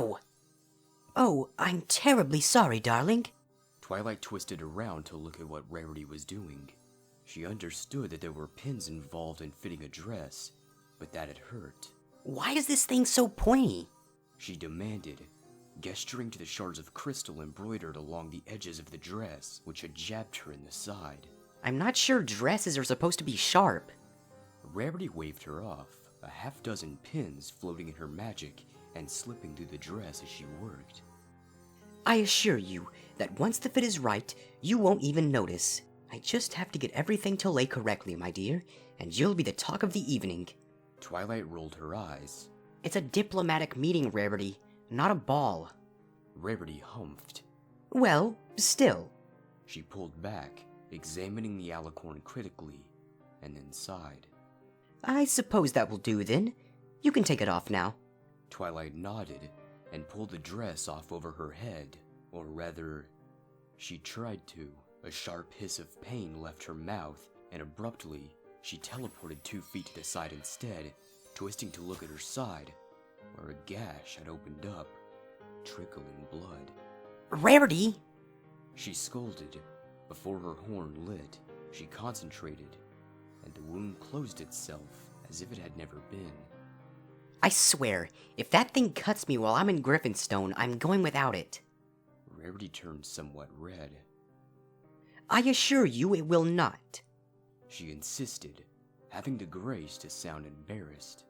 Ow! Oh, I'm terribly sorry, darling. Twilight twisted around to look at what Rarity was doing. She understood that there were pins involved in fitting a dress, but that it hurt. Why is this thing so pointy? She demanded, gesturing to the shards of crystal embroidered along the edges of the dress, which had jabbed her in the side. I'm not sure dresses are supposed to be sharp. Rarity waved her off, a half-dozen pins floating in her magic and slipping through the dress as she worked. I assure you that once the fit is right, you won't even notice. I just have to get everything to lay correctly, my dear, and you'll be the talk of the evening. Twilight rolled her eyes. It's a diplomatic meeting, Rarity, not a ball. Rarity humphed. Well, still. She pulled back, examining the alicorn critically, and then sighed. I suppose that will do then. You can take it off now. Twilight nodded and pulled the dress off over her head, or rather, she tried to. A sharp hiss of pain left her mouth, and abruptly, she teleported 2 feet to the side instead, twisting to look at her side, where a gash had opened up, trickling blood. Rarity! She scolded. Before her horn lit, she concentrated, and the wound closed itself as if it had never been. I swear, if that thing cuts me while I'm in Griffinstone, I'm going without it. Rarity turned somewhat red. I assure you it will not. She insisted, having the grace to sound embarrassed.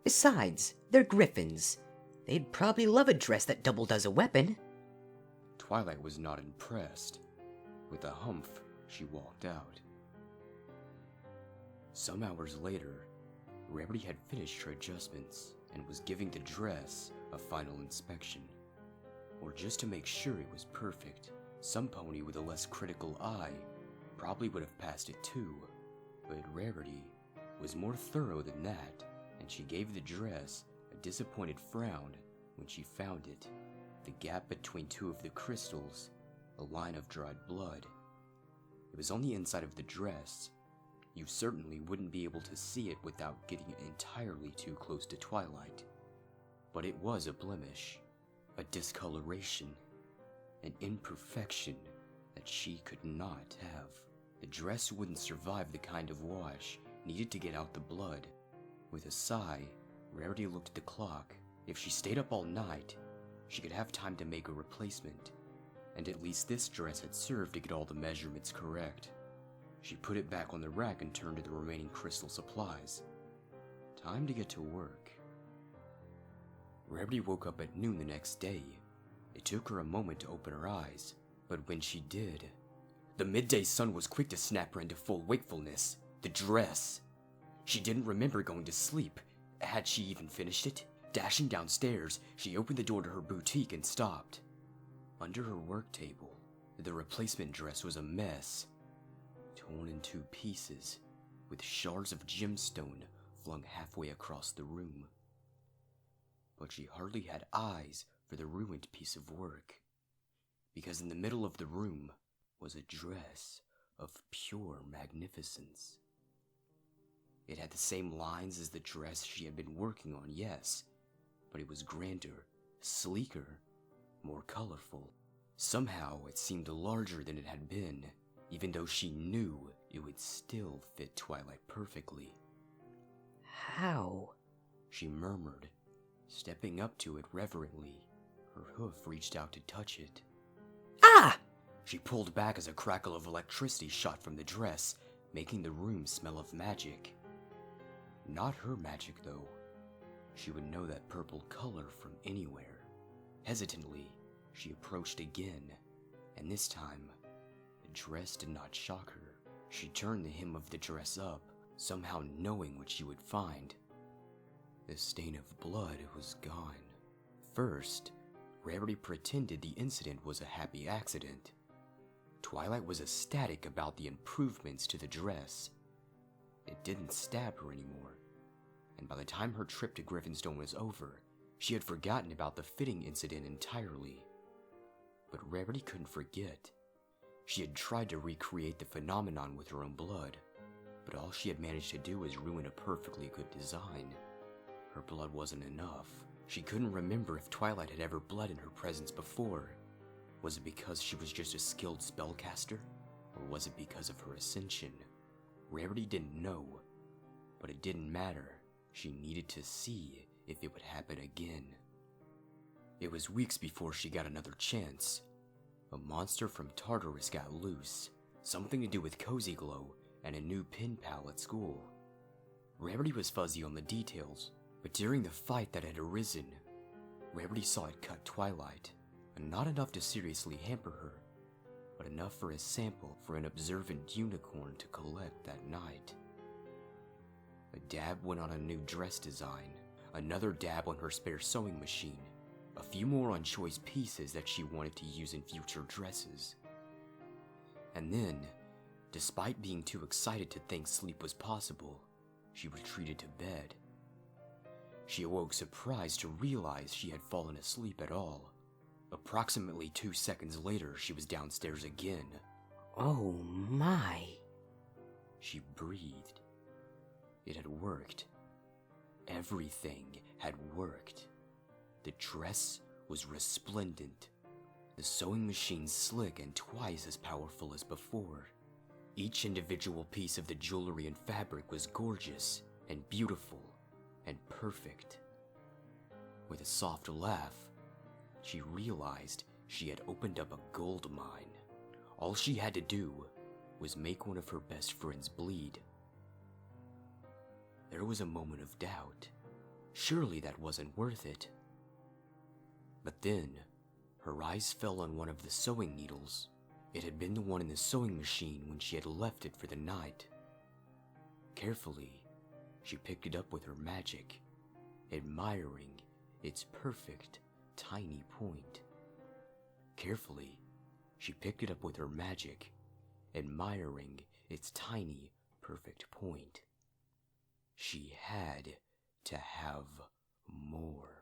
Besides, they're griffins. They'd probably love a dress that doubled as a weapon. Twilight was not impressed. With a humph, she walked out. Some hours later, Rarity had finished her adjustments and was giving the dress a final inspection. Or just to make sure it was perfect, some pony with a less critical eye probably would have passed it too, but Rarity was more thorough than that, and she gave the dress a disappointed frown when she found it, the gap between 2 of the crystals, a line of dried blood. It was on the inside of the dress. You certainly wouldn't be able to see it without getting entirely too close to Twilight. But it was a blemish, a discoloration, an imperfection that she could not have. The dress wouldn't survive the kind of wash needed to get out the blood. With a sigh, Rarity looked at the clock. If she stayed up all night, she could have time to make a replacement, and at least this dress had served to get all the measurements correct. She put it back on the rack and turned to the remaining crystal supplies. Time to get to work. Rarity woke up at noon the next day. It took her a moment to open her eyes, but when she did, the midday sun was quick to snap her into full wakefulness. The dress. She didn't remember going to sleep. Had she even finished it? Dashing downstairs, she opened the door to her boutique and stopped. Under her work table, the replacement dress was a mess. Torn in 2 pieces, with shards of gemstone flung halfway across the room. But she hardly had eyes for the ruined piece of work, because in the middle of the room was a dress of pure magnificence. It had the same lines as the dress she had been working on, yes, but it was grander, sleeker, more colorful. Somehow it seemed larger than it had been, even though she knew it would still fit Twilight perfectly. How? She murmured, stepping up to it reverently. Her hoof reached out to touch it. Ah! She pulled back as a crackle of electricity shot from the dress, making the room smell of magic. Not her magic, though. She would know that purple color from anywhere. Hesitantly, she approached again, and this time, the dress did not shock her. She turned the hem of the dress up, somehow knowing what she would find. The stain of blood was gone. First, Rarity pretended the incident was a happy accident. Twilight was ecstatic about the improvements to the dress. It didn't stab her anymore, and by the time her trip to Griffinstone was over, she had forgotten about the fitting incident entirely. But Rarity couldn't forget. She had tried to recreate the phenomenon with her own blood, but all she had managed to do was ruin a perfectly good design. Her blood wasn't enough. She couldn't remember if Twilight had ever bled in her presence before. Was it because she was just a skilled spellcaster? Or was it because of her ascension? Rarity didn't know, but it didn't matter. She needed to see if it would happen again. It was weeks before she got another chance. A monster from Tartarus got loose, something to do with Cozy Glow and a new pen pal at school. Rarity was fuzzy on the details, but during the fight that had arisen, Rarity saw it cut Twilight, and not enough to seriously hamper her, but enough for a sample for an observant unicorn to collect that night. A dab went on a new dress design, another dab on her spare sewing machine, a few more on choice pieces that she wanted to use in future dresses. And then, despite being too excited to think sleep was possible, she retreated to bed. She awoke surprised to realize she had fallen asleep at all. Approximately 2 seconds later, she was downstairs again. Oh my. She breathed. It had worked. Everything had worked. The dress was resplendent. The sewing machine slick and twice as powerful as before. Each individual piece of the jewelry and fabric was gorgeous and beautiful and perfect. With a soft laugh, she realized she had opened up a gold mine. All she had to do was make one of her best friends bleed. There was a moment of doubt. Surely that wasn't worth it. But then, her eyes fell on one of the sewing needles. It had been the one in the sewing machine when she had left it for the night. Carefully, she picked it up with her magic, admiring its perfect, tiny point. Carefully, she picked it up with her magic, admiring its tiny, perfect point. She had to have more.